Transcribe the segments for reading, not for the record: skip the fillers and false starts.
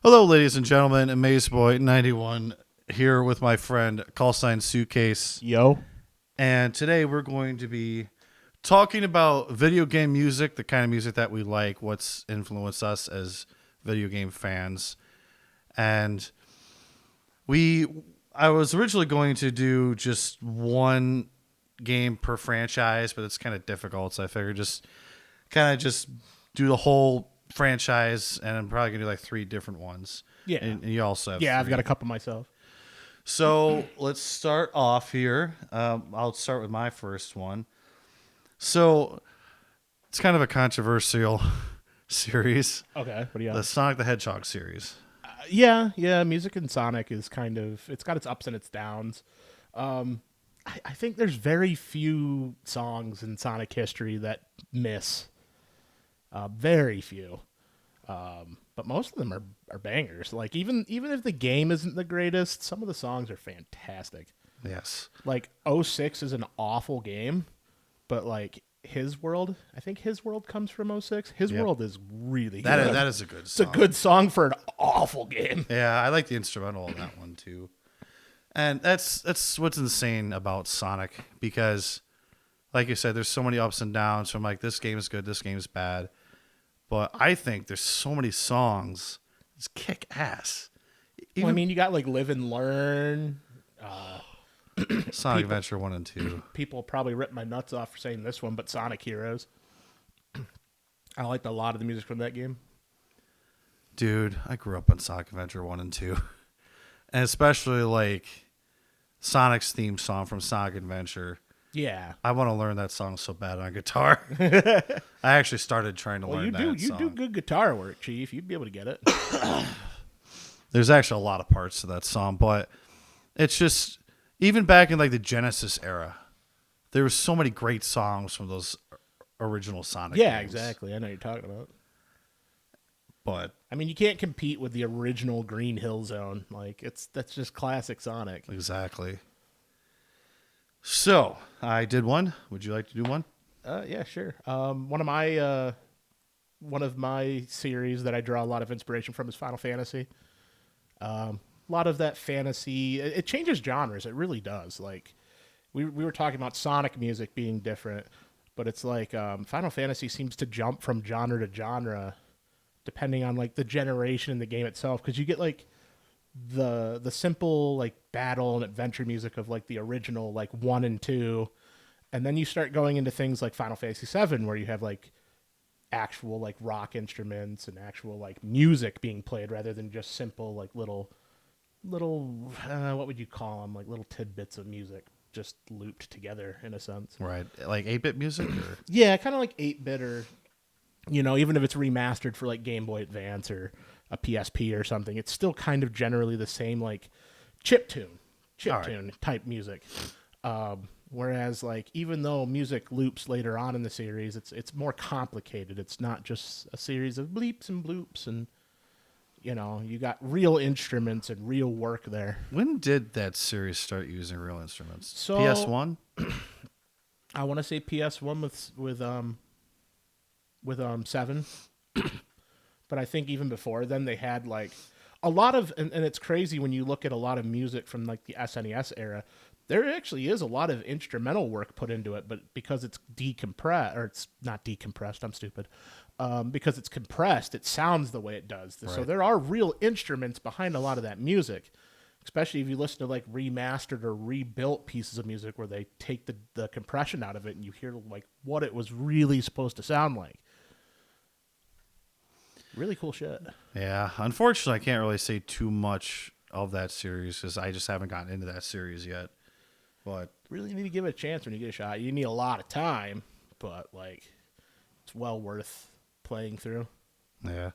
Hello, ladies and gentlemen. AmazeBoy91 here with my friend CallSignSuitcase. Yo. And today we're going to be talking about video game music, the kind of music that we like, what's influenced us as video game fans. And I was originally going to do just one game per franchise, but it's kind of difficult. So I figured just do the whole franchise, and I'm probably gonna do like 3 different ones. Yeah. And you also have Yeah, I've 3. got a couple myself. So let's start off here. I'll start with my first one. So it's kind of a controversial series. Okay. What do you The got? Sonic the Hedgehog series. Yeah. Music in Sonic is it's got its ups and its downs. I think there's very few songs in Sonic history that miss. Very few. But most of them are bangers. Like even if the game isn't the greatest, some of the songs are fantastic. Yes. Like '06 is an awful game, but like His World, I think His World comes from '06. His Yep. World is really That good. is a good It's song. a good song for an awful game. Yeah, I like the instrumental on that one too. And that's what's insane about Sonic, because like you said, there's so many ups and downs from like this game is good, this game is bad. But I think there's so many songs that kick ass. Well, I mean, you got like Live and Learn. Sonic Adventure 1 and 2. People probably rip my nuts off for saying this one, but Sonic Heroes. I liked a lot of the music from that game. Dude, I grew up on Sonic Adventure 1 and 2. And especially like Sonic's theme song from Sonic Adventure. Yeah. I want to learn that song so bad on guitar. I actually started trying to learn that you song. do good guitar work, Chief. You'd be able to get it. There's actually a lot of parts to that song, but it's just, even back in like the Genesis era, there were so many great songs from those original Sonic Yeah, games. exactly. I know what you're talking about. But I mean, you can't compete with the original Green Hill Zone. Like that's just classic Sonic. exactly. So I did one. Would you like to do one? Yeah, sure. One of my series that I draw a lot of inspiration from is Final Fantasy. A lot of that fantasy, it changes genres. It really does. Like we were talking about Sonic music being different, but it's like Final Fantasy seems to jump from genre to genre depending on like the generation in the game itself. Because you get like the simple like battle and adventure music of like the original like 1 and 2, and then you start going into things like Final Fantasy 7 where you have like actual like rock instruments and actual like music being played rather than just simple like little what would you call them, like little tidbits of music just looped together in a sense. Right. Like 8-bit music? Or? Yeah, kind of like 8-bit, or even if it's remastered for like Game Boy Advance or a PSP or something, it's still kind of generally the same like chiptune type music. Whereas like even though music loops later on in the series, it's more complicated. It's not just a series of bleeps and bloops, and you got real instruments and real work there. When did that series start using real instruments? So- PS1? I want to say PS1 with 7. But I think even before then they had like a lot of, and it's crazy when you look at a lot of music from like the SNES era, there actually is a lot of instrumental work put into it, but because it's decompressed, or it's not decompressed, I'm stupid, because it's compressed, it sounds the way it does. So Right. there are real instruments behind a lot of that music, especially if you listen to like remastered or rebuilt pieces of music where they take the compression out of it and you hear like what it was really supposed to sound like. Really cool shit. Yeah. Unfortunately, I can't really say too much of that series because I just haven't gotten into that series yet. But Really need to give it a chance when you get a shot. You need a lot of time, but like it's well worth playing through. yeah.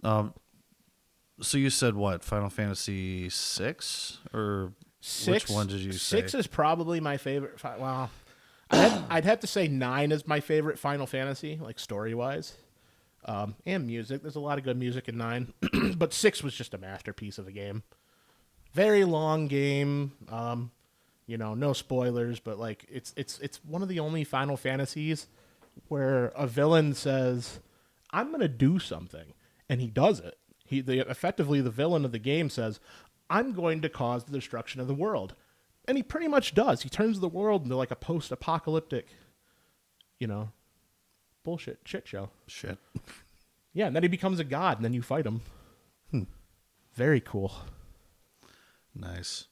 So you said what? Final Fantasy 6 or which one did you say? 6 is probably my favorite. Well, I'd have to say 9 is my favorite Final Fantasy, like story wise, and music. There's a lot of good music in 9, but 6 was just a masterpiece of a game. Very long game. No spoilers, but like it's one of the only Final Fantasies where a villain says, "I'm gonna do something," and he does it. Effectively the villain of the game says, "I'm going to cause the destruction of the world," and he pretty much does. He turns the world into like a post-apocalyptic, bullshit shit show. Shit. Yeah, and then he becomes a god, and then you fight him. Very cool. Nice.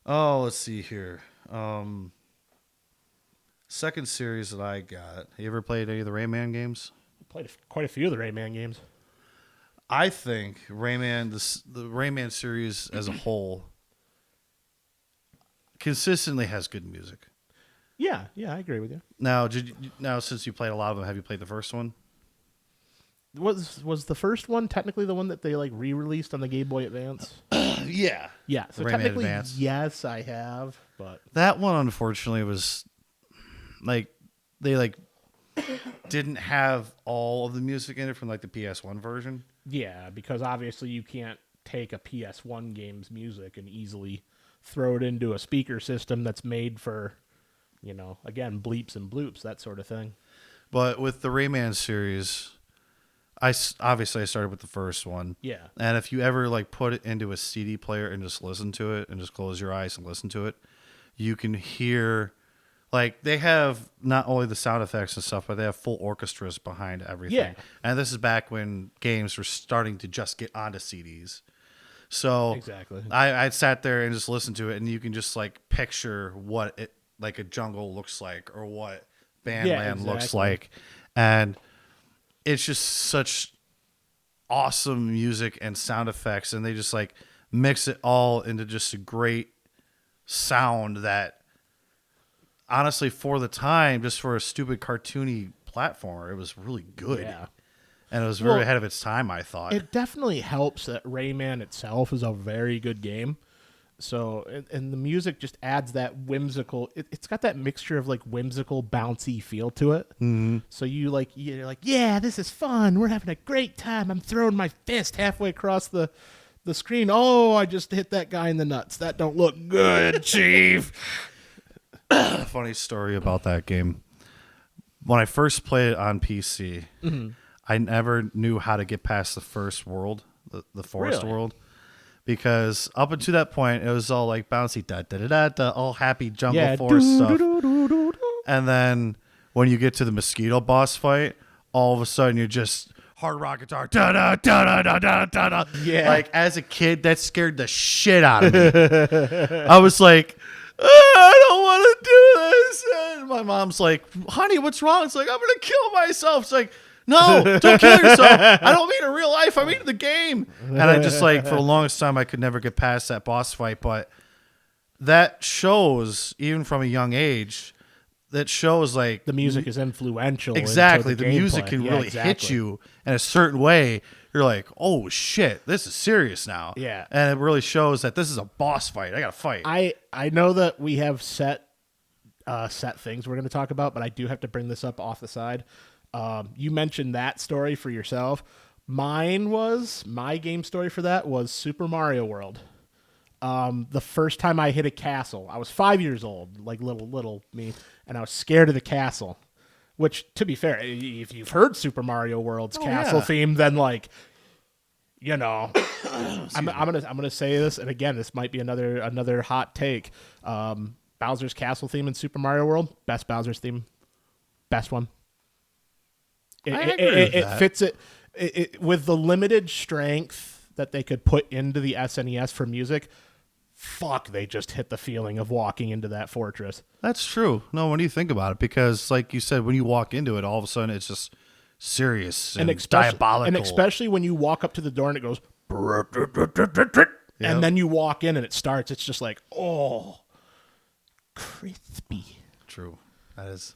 Oh, let's see here. Second series that I got. You ever played any of the Rayman games? Played quite a few of the Rayman games. I think Rayman, the Rayman series as a whole, consistently has good music. Yeah, I agree with you. Now, since you played a lot of them, have you played the first one? Was the first one technically the one that they like re-released on the Game Boy Advance? Yeah. Yeah, so Rayman technically, Advance. yes, I have, but That one, unfortunately, was like they didn't have all of the music in it from like the PS1 version. yeah, because obviously you can't take a PS1 game's music and easily throw it into a speaker system that's made for, again, bleeps and bloops, that sort of thing. But with the Rayman series, I started with the first one. Yeah. And if you ever like put it into a CD player and just listen to it and just close your eyes and listen to it, you can hear, like, they have not only the sound effects and stuff, but they have full orchestras behind everything. Yeah. And this is back when games were starting to just get onto CDs. So Exactly. I sat there and just listened to it, and you can just like picture what it like a jungle looks like or what Bandland looks like. And it's just such awesome music and sound effects, and they just like mix it all into just a great sound that, honestly, for the time, just for a stupid cartoony platformer, it was really good. Yeah. And it was very ahead of its time, I thought. It definitely helps that Rayman itself is a very good game. So, and the music just adds that whimsical. It's got that mixture of like whimsical, bouncy feel to it. Mm-hmm. So you're like, yeah, this is fun. We're having a great time. I'm throwing my fist halfway across the screen. Oh, I just hit that guy in the nuts. That don't look good, Chief. Funny story about that game. When I first played it on PC, I never knew how to get past the first world, the forest world. Because up until that point, it was all like bouncy, da-da-da-da, all happy jungle forest stuff. And then when you get to the mosquito boss fight, all of a sudden you're just hard rock guitar, da-da-da-da-da-da-da-da. Yeah. Like, as a kid, that scared the shit out of me. I was like, I don't want to do this. And my mom's like, honey, what's wrong? It's like, I'm going to kill myself. It's like, no, don't kill yourself. I don't mean in real life. I mean in the game. And I just like, for the longest time, I could never get past that boss fight. But that shows, even from a young age, that shows like The music is influential. exactly. Into The music gameplay. can really hit you in a certain way. You're like, oh shit, this is serious now. Yeah. And it really shows that this is a boss fight. I got to fight. I know that we have set things we're going to talk about, but I do have to bring this up off the side. You mentioned that story for yourself. My game story for that was Super Mario World. The first time I hit a castle, I was 5 years old, like little me, and I was scared of the castle. Which, to be fair, if you've heard Super Mario World's castle theme, then like, I'm gonna say this, and again, this might be another hot take. Bowser's castle theme in Super Mario World, best Bowser's theme, best one. It fits it with the limited strength that they could put into the SNES for music. Fuck, they just hit the feeling of walking into that fortress. That's true. No, when you think about it, because like you said, when you walk into it, all of a sudden it's just serious and diabolical. And especially when you walk up to the door and it goes, and then you walk in and it starts, it's just like, oh, crispy. True. That is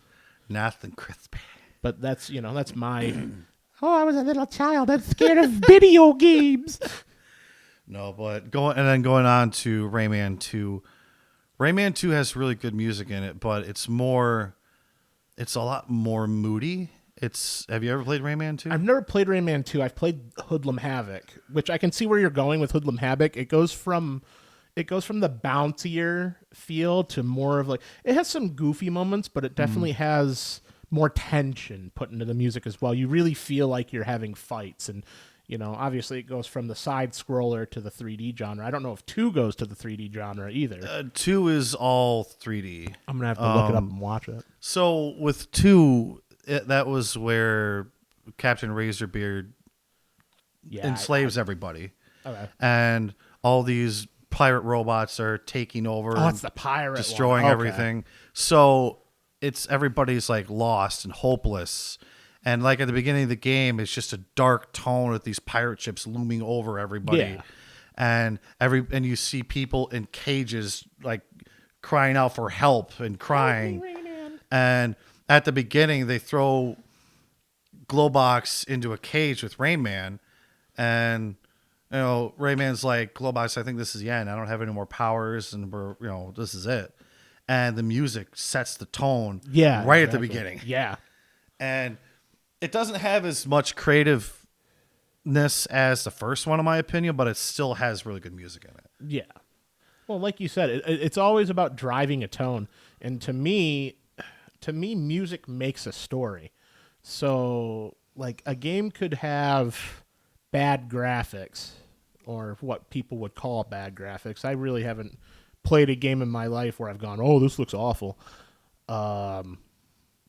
nothing crispy. But that's my, I was a little child. I'm scared of video games. No, but going on to Rayman 2. Rayman 2 has really good music in it, but it's a lot more moody. Have you ever played Rayman 2? I've never played Rayman 2. I've played Hoodlum Havoc, which I can see where you're going with Hoodlum Havoc. It goes from the bouncier feel to more of like, it has some goofy moments, but it definitely has more tension put into the music as well. You really feel like you're having fights, and Obviously it goes from the side scroller to the 3D genre. I don't know if 2 goes to the 3D genre either. 2 is all 3D. I'm gonna have to look it up and watch it. So with 2, that was where Captain Razorbeard enslaves everybody. Okay. And all these pirate robots are taking over. Oh, it's the pirate destroying everything. So everybody's like lost and hopeless. And like at the beginning of the game, it's just a dark tone with these pirate ships looming over everybody. Yeah. And you see people in cages like crying out for help and crying. And at the beginning, they throw Glowbox into a cage with Rayman, and Rayman's like, Glowbox, I think this is the end. I don't have any more powers, and this is it. And the music sets the tone at the beginning. Yeah. And it doesn't have as much creativeness as the first one, in my opinion, but it still has really good music in it. Yeah. Well, like you said, it's always about driving a tone. And to me, music makes a story. So, like, a game could have bad graphics, or what people would call bad graphics. I really haven't played a game in my life where I've gone, oh, this looks awful. But,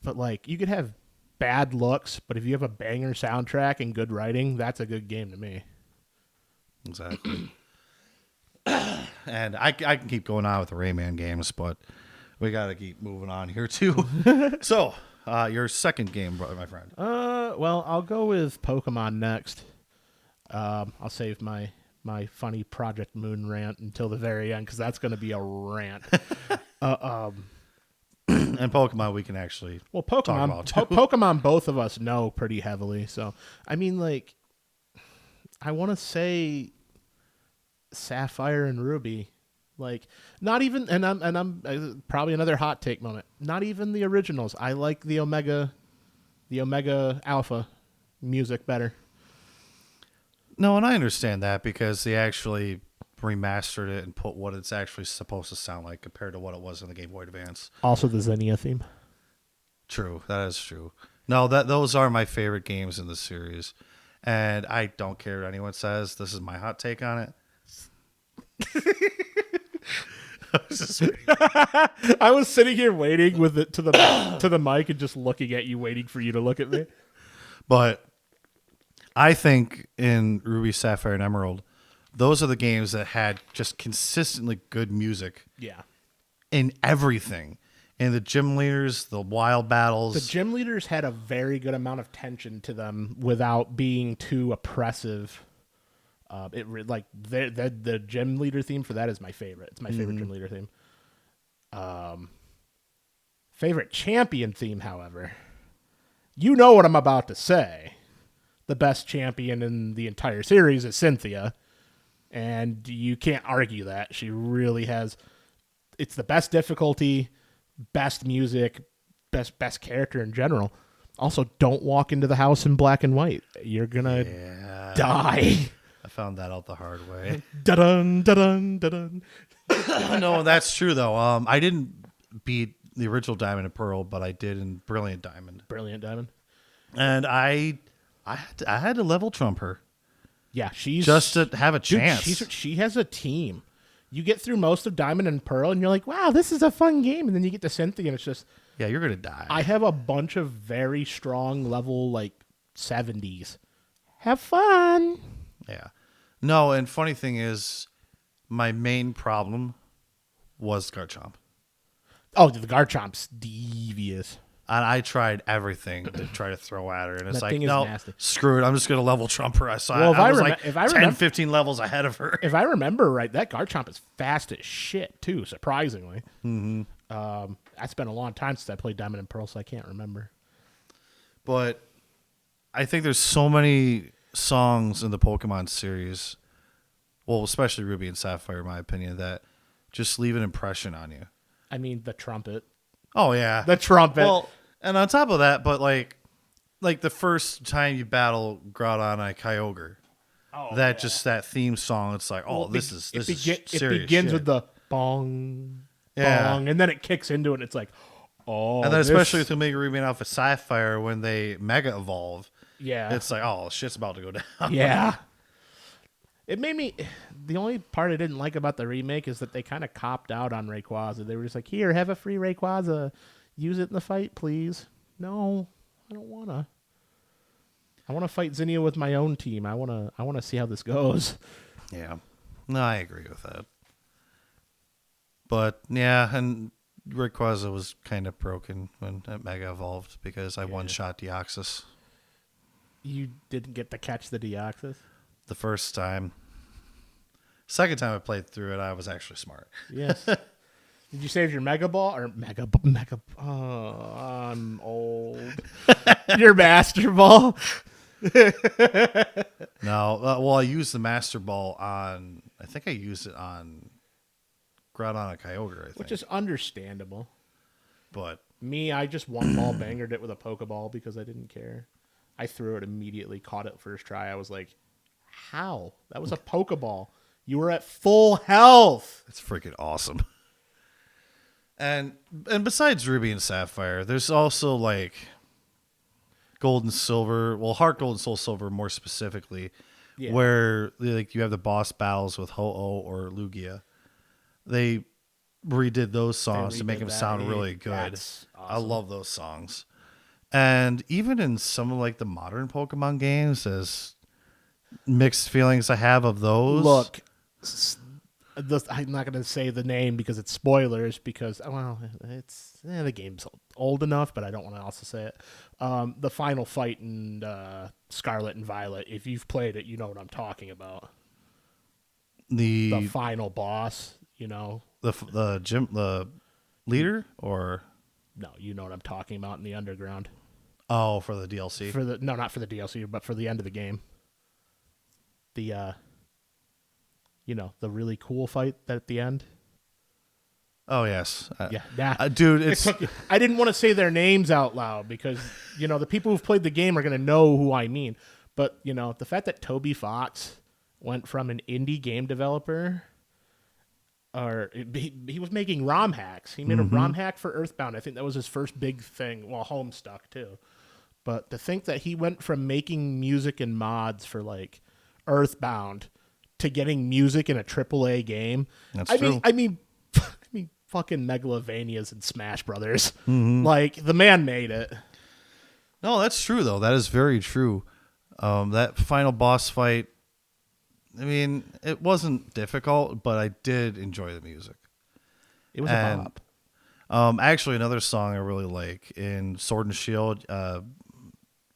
like, you could have bad looks, but if you have a banger soundtrack and good writing, that's a good game to me. Exactly. And I can keep going on with the Rayman games, but we got to keep moving on here too. So, your second game, my friend. Well, I'll go with Pokemon next. I'll save my funny Project Moon rant until the very end, because that's going to be a rant. And Pokemon, we can actually talk about too. Pokemon, both of us know pretty heavily. So, I mean, like, I want to say Sapphire and Ruby, like, not even, and I'm probably another hot take moment. Not even the originals. I like the Omega Alpha music better. No, and I understand that because they actually remastered it and put what it's actually supposed to sound like compared to what it was in the Game Boy Advance. Also the Xenia theme. True, that is true. No, those are my favorite games in the series, and I don't care what anyone says. This is my hot take on it. I was sitting here waiting with it to the mic and just looking at you, waiting for you to look at me. But I think in Ruby, Sapphire, and Emerald, those are the games that had just consistently good music. Yeah. In everything. In the gym leaders, the wild battles. The gym leaders had a very good amount of tension to them without being too oppressive. The gym leader theme for that is my favorite. It's my favorite gym leader theme. Favorite champion theme, however. You know what I'm about to say. The best champion in the entire series is Cynthia. And you can't argue that. She really has... It's the best difficulty, best music, best character in general. Also, don't walk into the house in black and white. You're going to die. I found that out the hard way. Da-dun, da-dun, da-dun. No, that's true, though. I didn't beat the original Diamond and Pearl, but I did in Brilliant Diamond. Brilliant Diamond. And I had to level trump her. Yeah, she's... Just to have a chance. She has a team. You get through most of Diamond and Pearl, and you're like, wow, this is a fun game. And then you get to Cynthia, and it's just... Yeah, you're going to die. I have a bunch of very strong level, 70s. Have fun. Yeah. No, and funny thing is, my main problem was Garchomp. Oh, the Garchomp's devious. And I tried everything to try to throw at her, and it's That like, thing is no, nasty. Screw it. I'm just going to level trump her. I saw Well, I was 10, 15 levels ahead of her. If I remember right, that Garchomp is fast as shit, too, surprisingly. Mm-hmm. It's been a long time since I played Diamond and Pearl, so I can't remember. But I think there's so many songs in the Pokemon series, well, especially Ruby and Sapphire, in my opinion, that just leave an impression on you. I mean, the trumpet. Oh, yeah. The trumpet. Well, and on top of that, but like the first time you battle Groudon and Kyogre, that theme song, it's like, this is serious It begins shit. with the bong, bong, and then it kicks into it, and it's like, and then especially with Omega Ruby and Alpha Sapphire, when they Mega Evolve, Yeah. it's like, oh, shit's about to go down. Yeah. It made me. The only part I didn't like about the remake is that they kind of copped out on Rayquaza. They were just like, "Here, have a free Rayquaza. Use it in the fight, please." No, I don't wanna. I want to fight Zinnia with my own team. I wanna see how this goes. Yeah. No, I agree with that. But yeah, and Rayquaza was kind of broken when it Mega Evolved because I one-shot Deoxys You didn't get to catch the Deoxys? the first time. Second time I played through it, I was actually smart. Yes. Did you save your Mega Ball or Mega? Oh, I'm old. Your Master Ball. No, well, I used the Master Ball on. I think I used it on Groudon Kyogre. I think, Which is understandable. but Me, I just one ball bangered it with a Pokeball because I didn't care. I threw it immediately, caught it first try. I was like, how? That was a Pokeball. You were at full health. it's freaking awesome. And besides Ruby and Sapphire, there's also like Gold and Silver. Well, Heart Gold and Soul Silver more specifically, where like you have the boss battles with Ho-Oh or Lugia. They redid those songs to make them sound really good. That's awesome. I love those songs. And even in some of like the modern Pokemon games, as mixed feelings I have of those. Look, I'm not going to say the name because it's spoilers. Because it's the game's old enough, but I don't want to also say it. The final fight in Scarlet and Violet. If you've played it, you know what I'm talking about. The final boss. You know the leader or no, you know what I'm talking about in the underground. Oh, for the DLC. Not for the DLC, but for the end of the game. The the really cool fight at the end. Oh yes, dude, it's. I didn't want to say their names out loud because the people who've played the game are going to know who I mean. But the fact that Toby Fox went from an indie game developer, or he was making ROM hacks. He made a ROM hack for Earthbound. I think that was his first big thing. Well, Homestuck too. But to think that he went from making music and mods for like Earthbound to getting music in a AAA game. That's true. I mean, fucking Megalovanias and Smash Brothers. Like the man made it. No, that's true though. That is very true. That final boss fight. I mean, it wasn't difficult, but I did enjoy the music. It was a bop. Actually, another song I really like in Sword and Shield.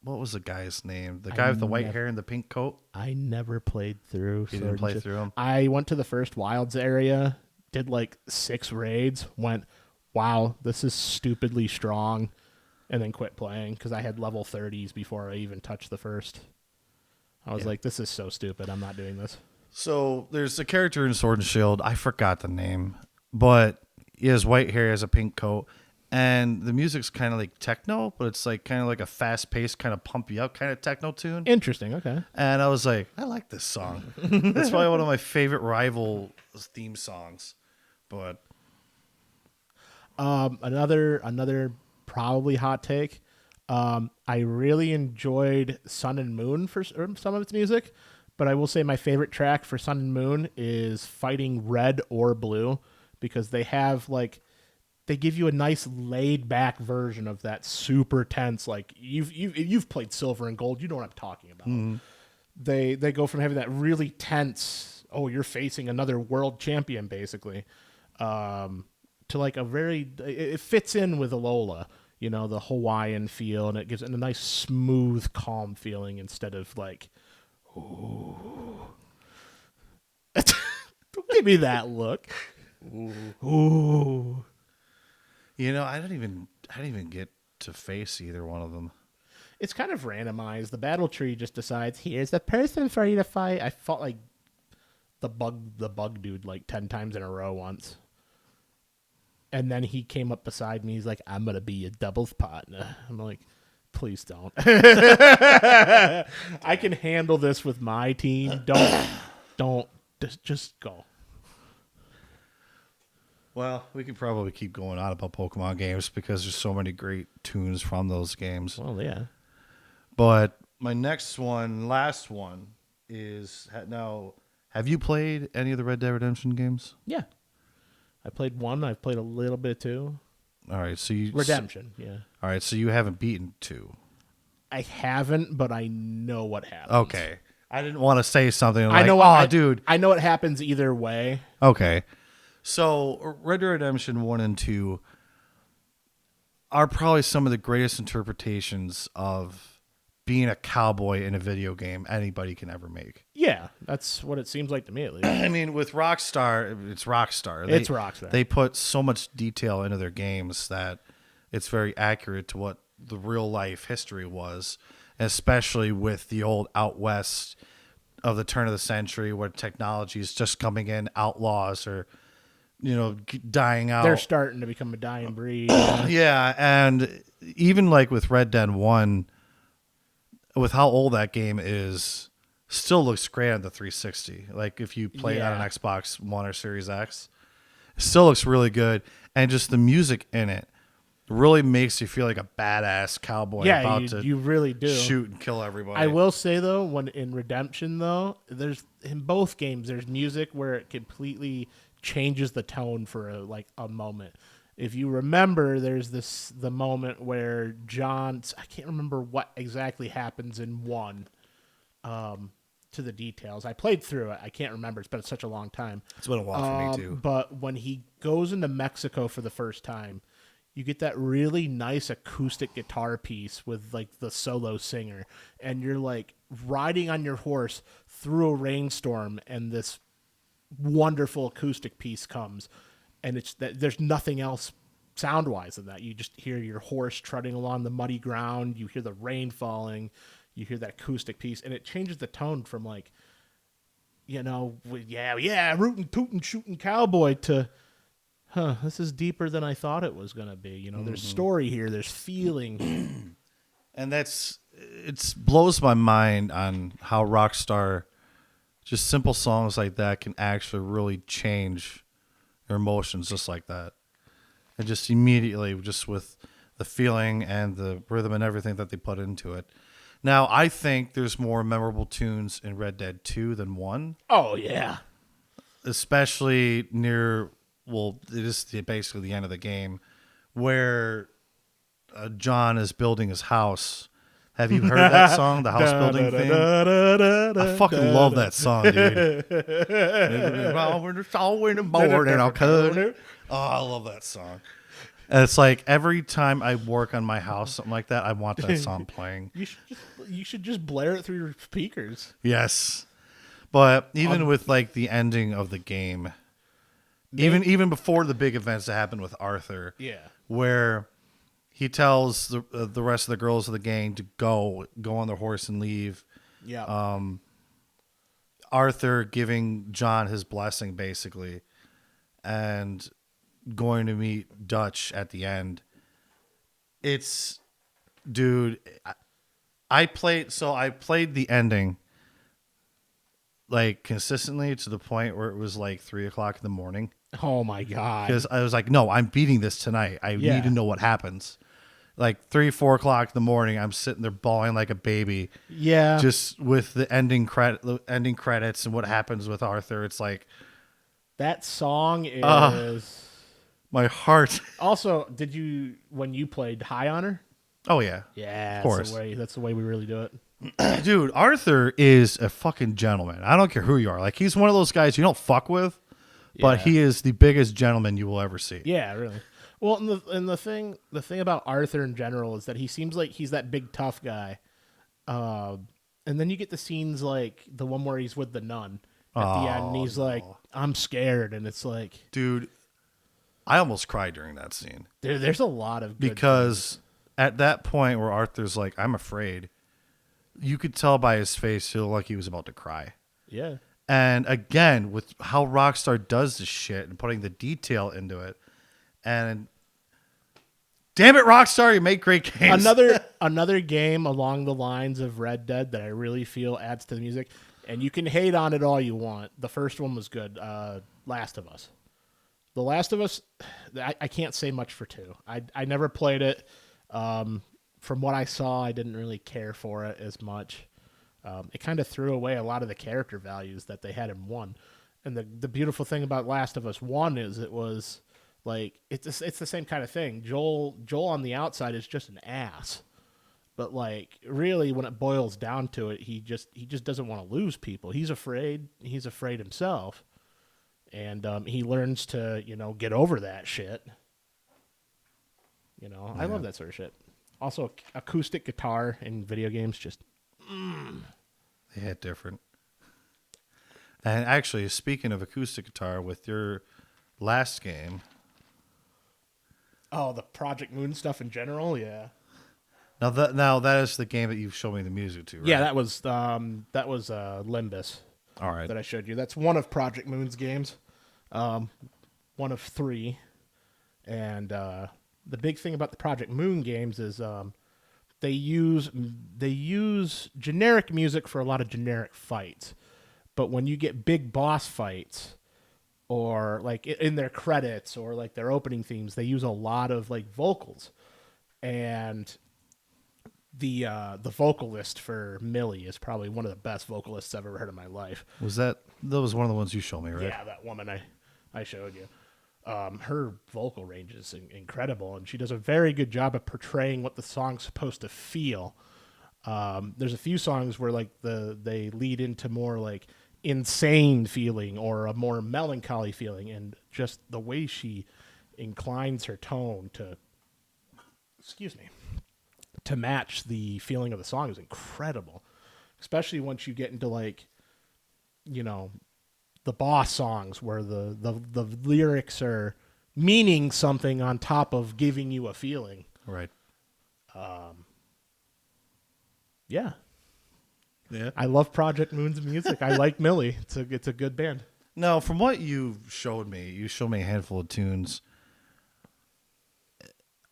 What was the guy's name? The guy with the white hair and the pink coat. I never played through. You didn't play through him? I went to the first Wilds area, did like 6 raids, went, wow, this is stupidly strong, and then quit playing because I had level 30s before I even touched the first. I was like, this is so stupid. I'm not doing this. So there's a character in Sword and Shield. I forgot the name, but he has white hair, has a pink coat, and the music's kind of like techno, but it's like kind of like a fast-paced, kind of pump you up kind of techno tune. Interesting. Okay. And I was like, I like this song. It's probably one of my favorite rival theme songs. But another probably hot take. I really enjoyed Sun and Moon for some of its music, but I will say my favorite track for Sun and Moon is Fighting Red or Blue because they have they give you a nice laid back version of that super tense. Like you've played Silver and Gold, you know what I'm talking about. They go from having that really tense, oh, you're facing another world champion basically, to like a very, it fits in with Alola, the Hawaiian feel, and it gives it a nice smooth, calm feeling instead of like, ooh. Don't give me that look. Ooh. I didn't even get to face either one of them. It's kind of randomized. The battle tree just decides, here's the person for you to fight. I fought like the bug dude like 10 times in a row once. And then he came up beside me. He's like, I'm going to be a doubles partner. I'm like, please don't. I can handle this with my team. Don't. Just go. Well, we could probably keep going on about Pokemon games because there's so many great tunes from those games. Well, yeah. But my next one, last one, is now. Have you played any of the Red Dead Redemption games? Yeah. I played 1. I've played a little bit 2. All right, so you Redemption, yeah. All right, so you haven't beaten 2. I haven't, but I know what happens. Okay, I didn't want to say something like, I know dude. I know what happens either way. Okay, so Red Dead Redemption 1 and 2 are probably some of the greatest interpretations of being a cowboy in a video game anybody can ever make. Yeah, that's what it seems like to me, at least. I mean, with Rockstar, it's Rockstar. It's Rockstar. They put so much detail into their games that it's very accurate to what the real life history was, especially with the old out west of the turn of the century where technology is just coming in, outlaws are, dying out. They're starting to become a dying breed. Yeah, and even like with Red Dead 1, with how old that game is, still looks great on the 360. Like if you play it on an Xbox One or Series X, it still looks really good. And just the music in it really makes you feel like a badass cowboy about to you really do shoot and kill everybody. I will say though, when in Redemption though, there's in both games there's music where it completely changes the tone for a moment. If you remember, there's the moment where I can't remember what exactly happens in 1, to the details. I played through it. I can't remember. It's been such a long time. It's been a while for me too. But when he goes into Mexico for the first time, you get that really nice acoustic guitar piece with like the solo singer, and you're like riding on your horse through a rainstorm, and this wonderful acoustic piece comes, and it's that there's nothing else sound wise than that. You just hear your horse trotting along the muddy ground, you hear the rain falling, you hear that acoustic piece, and it changes the tone from like, rootin' tootin' shooting cowboy to this is deeper than I thought it was gonna be. There's story here, there's feeling. And it blows my mind on how Rockstar, just simple songs like that can actually really change your emotions just like that. And just immediately, just with the feeling and the rhythm and everything that they put into it. Now, I think there's more memorable tunes in Red Dead 2 than 1. Oh, yeah. Especially it is basically the end of the game, where John is building his house. Have you heard that song, the house building thing? I fucking love that song, dude. Oh, I love that song. And it's like every time I work on my house, something like that, I want that song playing. You should just blare it through your speakers. Yes. But even with like the ending of the game, even before the big events that happened with Arthur, where he tells the rest of the girls of the gang to go on their horse and leave. Yeah. Arthur giving John his blessing basically, and going to meet Dutch at the end. It's, dude, I played the ending like consistently to the point where it was like 3:00 in the morning. Oh my God. Because I was like, no, I'm beating this tonight. I need to know what happens. Like 3-4 o'clock in the morning, I'm sitting there bawling like a baby. Yeah. Just with the ending credits and what happens with Arthur. It's like, that song is my heart. Also, when you played High Honor? Oh yeah. Yeah, of course. That's the way we really do it. Dude, Arthur is a fucking gentleman. I don't care who you are. Like, he's one of those guys you don't fuck with, but he is the biggest gentleman you will ever see. Yeah, really. Well, and the thing about Arthur in general is that he seems like he's that big tough guy. And then you get the scenes like the one where he's with the nun at the end, and he's like, "I'm scared," and it's like, dude, I almost cried during that scene. There's a lot of good because things. At that point where Arthur's like, "I'm afraid," you could tell by his face, he looked like he was about to cry. Yeah. And again, with how Rockstar does this shit and putting the detail into it, and damn it, Rockstar, you make great games. Another game along the lines of Red Dead that I really feel adds to the music, and you can hate on it all you want. The first one was good. Last of Us. The Last of Us, I can't say much for 2. I never played it. from what I saw, I didn't really care for it as much. It kind of threw away a lot of the character values that they had in 1. And the beautiful thing about Last of Us 1 is it was like it's the same kind of thing. Joel on the outside is just an ass. But like really when it boils down to it, he just doesn't want to lose people. He's afraid himself. And he learns to, get over that shit. I love that sort of shit. Also, acoustic guitar in video games just They hit different. And actually, speaking of acoustic guitar, with your last game. Oh, the Project Moon stuff in general, yeah. Now that is the game that you've shown me the music to, right? Yeah, that was Limbus. All right. That I showed you. That's one of Project Moon's games. One of 3. And the big thing about the Project Moon games is they use generic music for a lot of generic fights. But when you get big boss fights, or like in their credits or like their opening themes, they use a lot of like vocals. And the vocalist for Millie is probably one of the best vocalists I've ever heard in my life. That was one of the ones you showed me, right? Yeah, that woman I showed you. Her vocal range is incredible, and she does a very good job of portraying what the song's supposed to feel. There's a few songs where like they lead into more like insane feeling or a more melancholy feeling, and just the way she inclines her tone to match the feeling of the song is incredible. Especially once you get into like, the boss songs where the lyrics are meaning something on top of giving you a feeling. Right. Yeah. Yeah. I love Project Moon's music. I like Millie. It's a good band. No, from what you showed me a handful of tunes.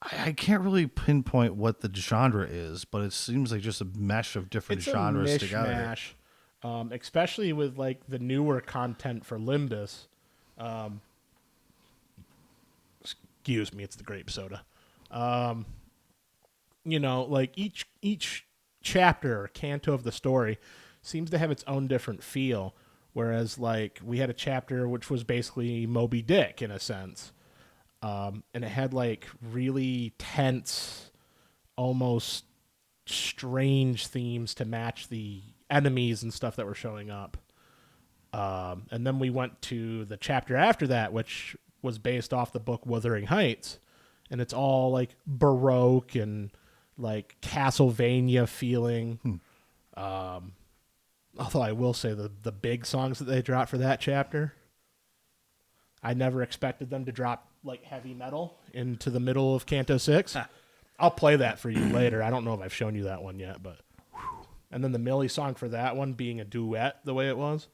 I can't really pinpoint what the genre is, but it seems like just a mesh of different genres together. Especially with like the newer content for Limbus. Excuse me, it's the grape soda. Like each chapter or canto of the story seems to have its own different feel. Whereas like we had a chapter which was basically Moby Dick in a sense. And it had like really tense, almost strange themes to match the enemies and stuff that were showing up. And then we went to the chapter after that, which was based off the book Wuthering Heights. And it's all like Baroque and like Castlevania feeling. Although I will say the big songs that they dropped for that chapter, I never expected them to drop like heavy metal into the middle of Canto 6. I'll play that for you later. I don't know if I've shown you that one yet, but and then the Millie song for that one being a duet the way it was.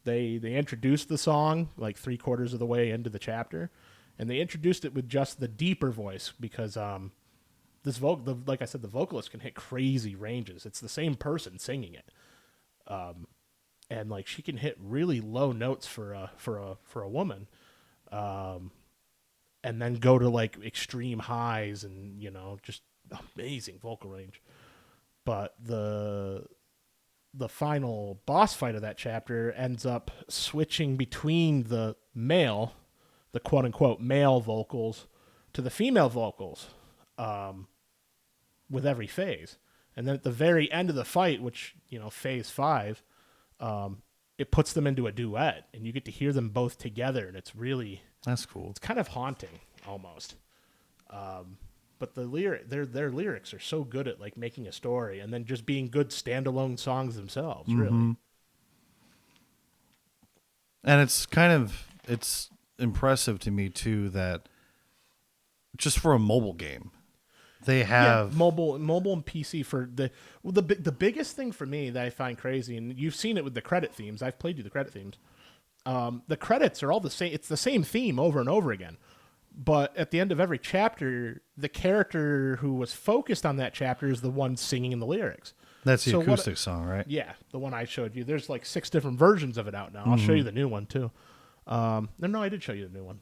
They introduced the song like 3/4 of the way into the chapter, and they introduced it with just the deeper voice because like I said, the vocalist can hit crazy ranges. It's the same person singing it. And like she can hit really low notes for a woman. And then go to like extreme highs and, just amazing vocal range. But the final boss fight of that chapter ends up switching between the quote unquote male vocals to the female vocals, with every phase. And then at the very end of the fight, which, phase 5, it puts them into a duet and you get to hear them both together. And it's really, that's cool. It's kind of haunting almost. But their lyrics are so good at like making a story and then just being good standalone songs themselves, really. And it's impressive to me too that just for a mobile game, they have mobile and PC for the biggest thing for me that I find crazy, and you've seen it with the credit themes. I've played you the credit themes. The credits are all the same. It's the same theme over and over again. But at the end of every chapter, the character who was focused on that chapter is the one singing in the lyrics. That's the acoustic song, right? Yeah, the one I showed you. There's like 6 different versions of it out now. I'll show you the new one too. No, I did show you the new one.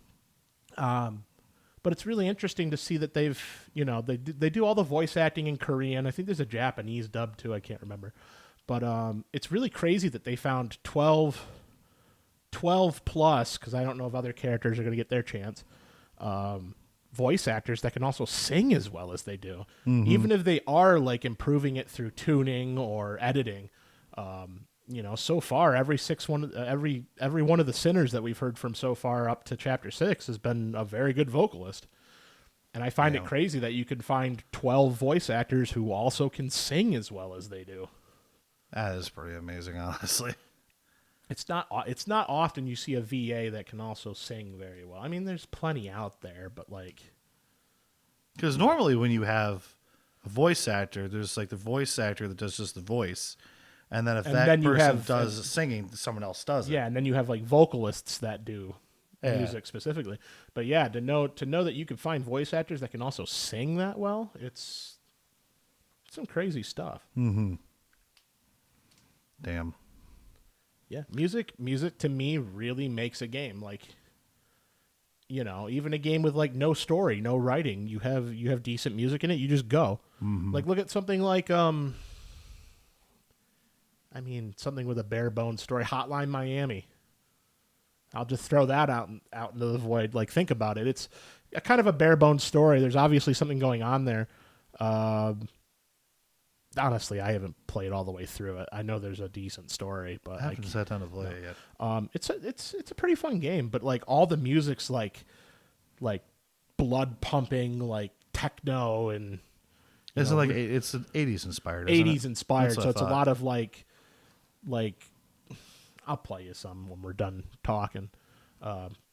But it's really interesting to see that they've, they do all the voice acting in Korean. I think there's a Japanese dub too. I can't remember. But it's really crazy that they found 12 plus, because I don't know if other characters are going to get their chance, voice actors that can also sing as well as they do. Even if they are like improving it through tuning or editing. So far every one of the sinners that we've heard from so far up to chapter 6 has been a very good vocalist. And I find it crazy that you can find 12 voice actors who also can sing as well as they do. That is pretty amazing, honestly. It's not often you see a VA that can also sing very well. I mean, there's plenty out there, but like, because normally when you have a voice actor, there's like the voice actor that does just the voice, and then if that person does singing, someone else does it. Yeah, and then you have like vocalists that do music specifically. But yeah, to know that you can find voice actors that can also sing that well, it's some crazy stuff. Mm-hmm. Damn. Yeah, music to me really makes a game. Like, even a game with like no story, no writing, you have decent music in it, you just go. Mm-hmm. Like, look at something like something with a bare bones story, Hotline Miami. I'll just throw that out into the void. Like, think about it. It's a kind of a bare bones story. There's obviously something going on there. Honestly, I haven't played all the way through it. I know there's a decent story, but I haven't sat down to play it yet. It's a pretty fun game, but like all the music's like blood pumping, like techno, and it's like it's 80s inspired. 80s inspired, so it's a lot of like I'll play you some when we're done talking.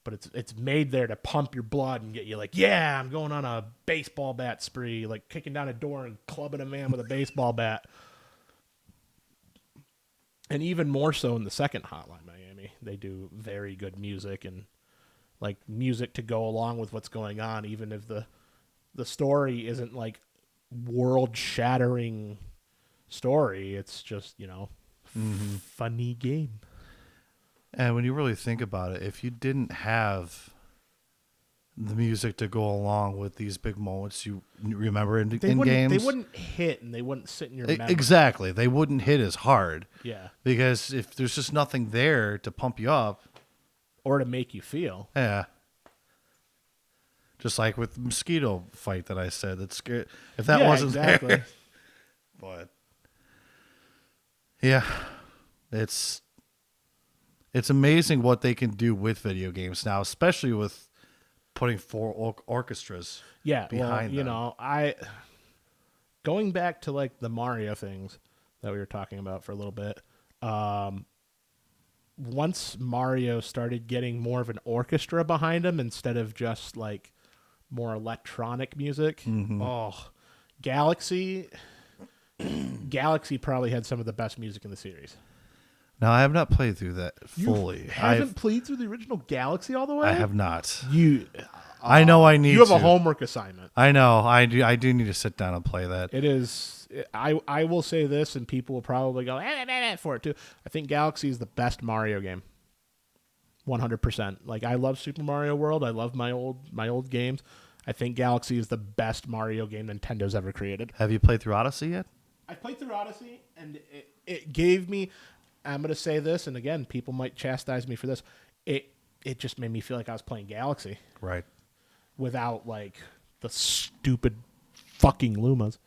But it's made there to pump your blood and get you like, yeah, I'm going on a baseball bat spree, like kicking down a door and clubbing a man with a baseball bat. And even more so in the second Hotline Miami, they do very good music and like music to go along with what's going on, even if the story isn't like world-shattering story. It's just, funny game. And when you really think about it, if you didn't have the music to go along with these big moments you remember in games, they wouldn't hit and they wouldn't sit in your memory. Exactly. They wouldn't hit as hard. Yeah. Because if there's just nothing there to pump you up. Or to make you feel. Yeah. Just like with the mosquito fight that I said. That's scared. If that wasn't there. But yeah. It's amazing what they can do with video games now, especially with putting 4 orchestras behind them. Going back to like the Mario things that we were talking about for a little bit, once Mario started getting more of an orchestra behind him instead of just like more electronic music, Galaxy probably had some of the best music in the series. Now, I have not played through that fully. You haven't played through the original Galaxy all the way? I have not. I know I need to. You have a homework assignment. I know. I do need to sit down and play that. It is. I will say this, and people will probably go for it too. I think Galaxy is the best Mario game. 100%. Like, I love Super Mario World. I love my old games. I think Galaxy is the best Mario game Nintendo's ever created. Have you played through Odyssey yet? I played through Odyssey, and it gave me... I'm going to say this, and again, people might chastise me for this. It just made me feel like I was playing Galaxy. Right. Without, like, the stupid fucking Lumas.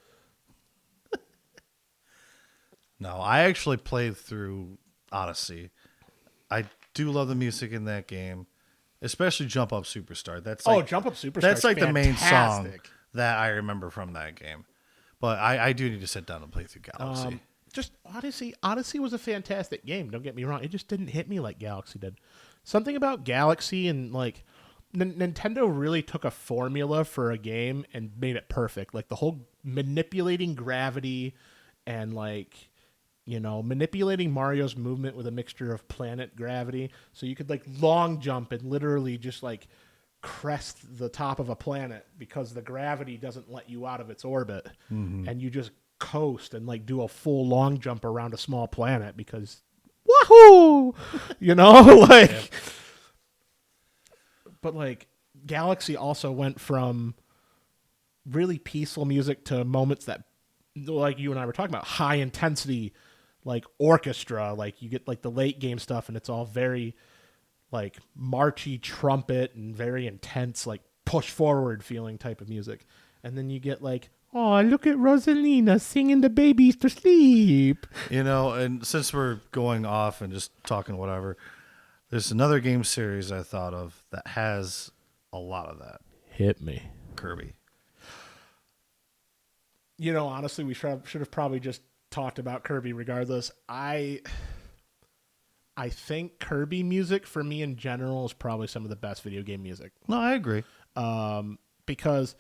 No, I actually played through Odyssey. I do love the music in that game, especially Jump Up Superstar. Jump Up Superstar. That's like fantastic. The main song that I remember from that game. But I do need to sit down and play through Galaxy. Just Odyssey was a fantastic game. Don't get me wrong. It just didn't hit me like Galaxy did. Something about Galaxy and like Nintendo really took a formula for a game and made it perfect. Like the whole manipulating gravity and like, manipulating Mario's movement with a mixture of planet gravity. So you could like long jump and literally just like crest the top of a planet because the gravity doesn't let you out of its orbit. Mm-hmm. And you just coast and like do a full long jump around a small planet because woohoo, like. Yep. But like Galaxy also went from really peaceful music to moments that, like you and I were talking about, high intensity, like orchestra. Like you get like the late game stuff, and it's all very like marchy trumpet and very intense, like push forward feeling type of music. And then you get like, oh, look at Rosalina singing the babies to sleep. And since we're going off and just talking whatever, there's another game series I thought of that has a lot of that. Hit me. Kirby. Honestly, we should have probably just talked about Kirby regardless. I think Kirby music for me in general is probably some of the best video game music. No, I agree. Because,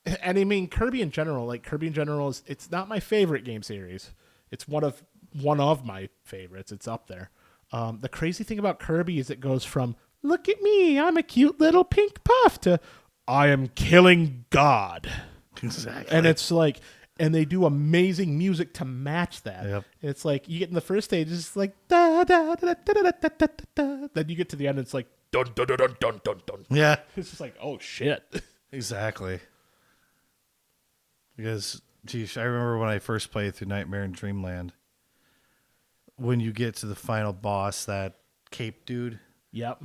and I mean Kirby in general is, it's not my favorite game series. It's one of my favorites. It's up there. The crazy thing about Kirby is it goes from, look at me, I'm a cute little pink puff, to I am killing God. Exactly. And it's like, and they do amazing music to match that. Yep. It's like you get in the first stage, it's like da da da da da da da da da. Then you get to the end, it's like dun dun dun dun dun dun dun. Yeah. It's just like, oh shit. Exactly. Because, geez, I remember when I first played through Nightmare in Dreamland, when you get to the final boss, that cape dude. Yep.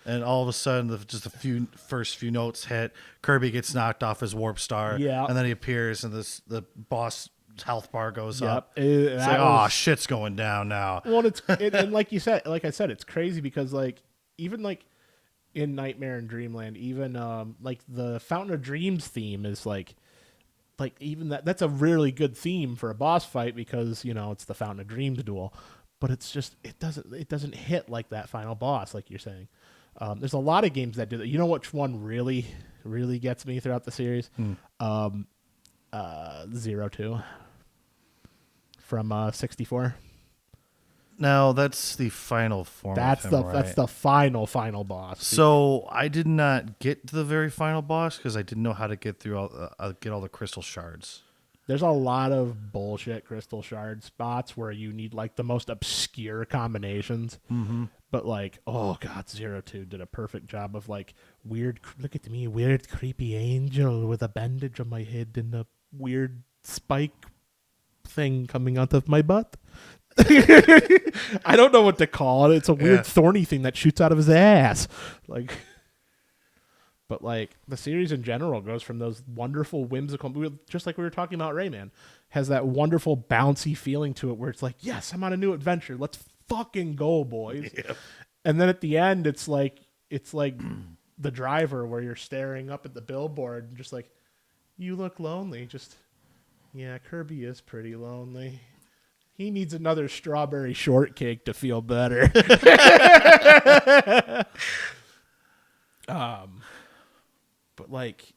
And all of a sudden, the first few notes hit. Kirby gets knocked off his warp star. Yeah. And then he appears, and the boss health bar goes up. It's like, oh, shit's going down now. Well, and like I said, it's crazy because like even like in Nightmare in Dreamland, even like the Fountain of Dreams theme is like even that's a really good theme for a boss fight because it's the Fountain of Dreams duel, but it's just it doesn't hit like that final boss, like you're saying. There's a lot of games that do that. You know which one really, really gets me throughout the series? 0-2 from 64. Now that's the final form. That's the final boss. So I did not get to the very final boss because I didn't know how to get through get all the crystal shards. There's a lot of bullshit crystal shard spots where you need like the most obscure combinations. Mm-hmm. But like, oh god, 0-2 did a perfect job of like weird. Look at me, weird creepy angel with a bandage on my head and a weird spike thing coming out of my butt. I don't know what to call it. It's a weird thorny thing that shoots out of his ass. Like, but like the series in general goes from those wonderful whimsical, just like we were talking about, Rayman has that wonderful bouncy feeling to it where it's like, yes, I'm on a new adventure. Let's fucking go, boys. Yeah. And then at the end, it's like The Driver where you're staring up at the billboard and just like, you look lonely. Just, yeah, Kirby is pretty lonely. He needs another strawberry shortcake to feel better. But like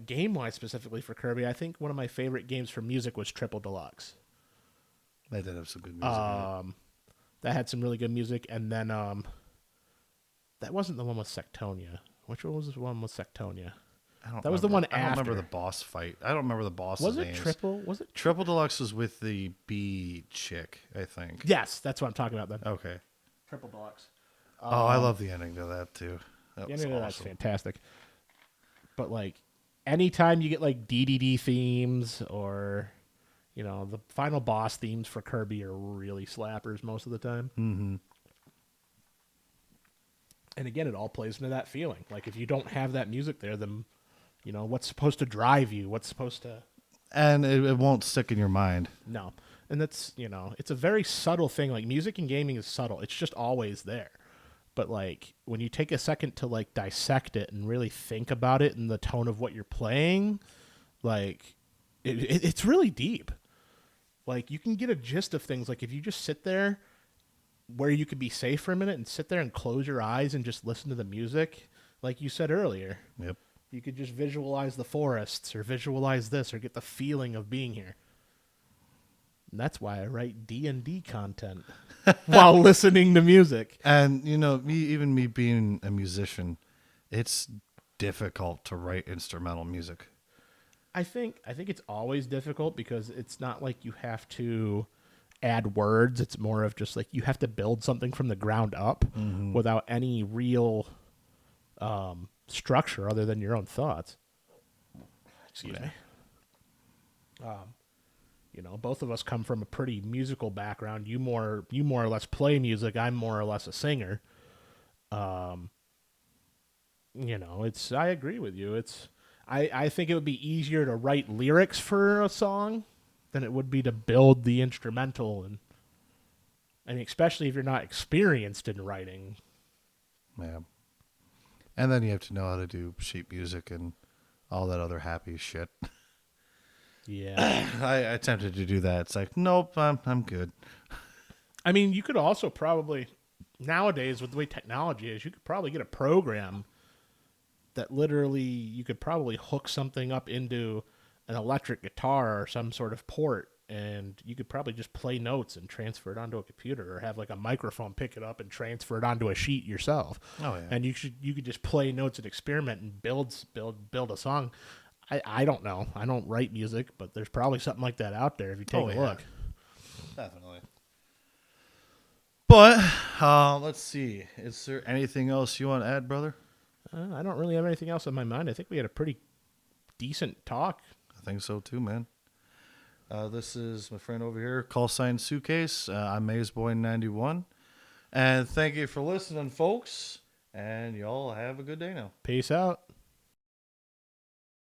game-wise specifically for Kirby, I think one of my favorite games for music was Triple Deluxe. That did have some good music. That had some really good music, and then that wasn't the one with Sectonia. Which one was the one with Sectonia? That was the one after. I don't remember the boss fight. I don't remember the boss's names. Was it Triple Deluxe was with the bee chick, I think. Yes, that's what I'm talking about then. Okay. Triple Deluxe. I love the ending to that too. That was awesome. That's fantastic. But like anytime you get like DDD themes or the final boss themes for Kirby are really slappers most of the time. Mm-hmm. And again, it all plays into that feeling. Like if you don't have that music there, then what's supposed to drive you? What's supposed to... And it won't stick in your mind. No. And that's, it's a very subtle thing. Like music and gaming is subtle. It's just always there. But like when you take a second to like dissect it and really think about it and the tone of what you're playing, like it's really deep. Like you can get a gist of things. Like if you just sit there where you could be safe for a minute and sit there and close your eyes and just listen to the music, like you said earlier. Yep. You could just visualize the forests or visualize this or get the feeling of being here. And that's why I write D&D content while listening to music. And me being a musician, it's difficult to write instrumental music. I think it's always difficult because it's not like you have to add words. It's more of just like you have to build something from the ground up without any real structure other than your own thoughts. Excuse me. Both of us come from a pretty musical background. You more or less play music. I'm more or less a singer. I agree with you. I think it would be easier to write lyrics for a song than it would be to build the instrumental, and I mean, especially if you're not experienced in writing. Yeah. And then you have to know how to do sheet music and all that other happy shit. Yeah. I attempted to do that. It's like, nope, I'm good. I mean, you could also probably, nowadays with the way technology is, you could probably get a program that literally you could probably hook something up into an electric guitar or some sort of port, and you could probably just play notes and transfer it onto a computer, or have like a microphone pick it up and transfer it onto a sheet yourself. Oh yeah. And you could just play notes and experiment and build a song. I don't know. I don't write music, but there's probably something like that out there if you take a look. Definitely. But let's see. Is there anything else you want to add, brother? I don't really have anything else on my mind. I think we had a pretty decent talk. I think so too, man. This is my friend over here, CallSignSuitcase. I'm MazeBoy91. And thank you for listening, folks. And y'all have a good day now. Peace out.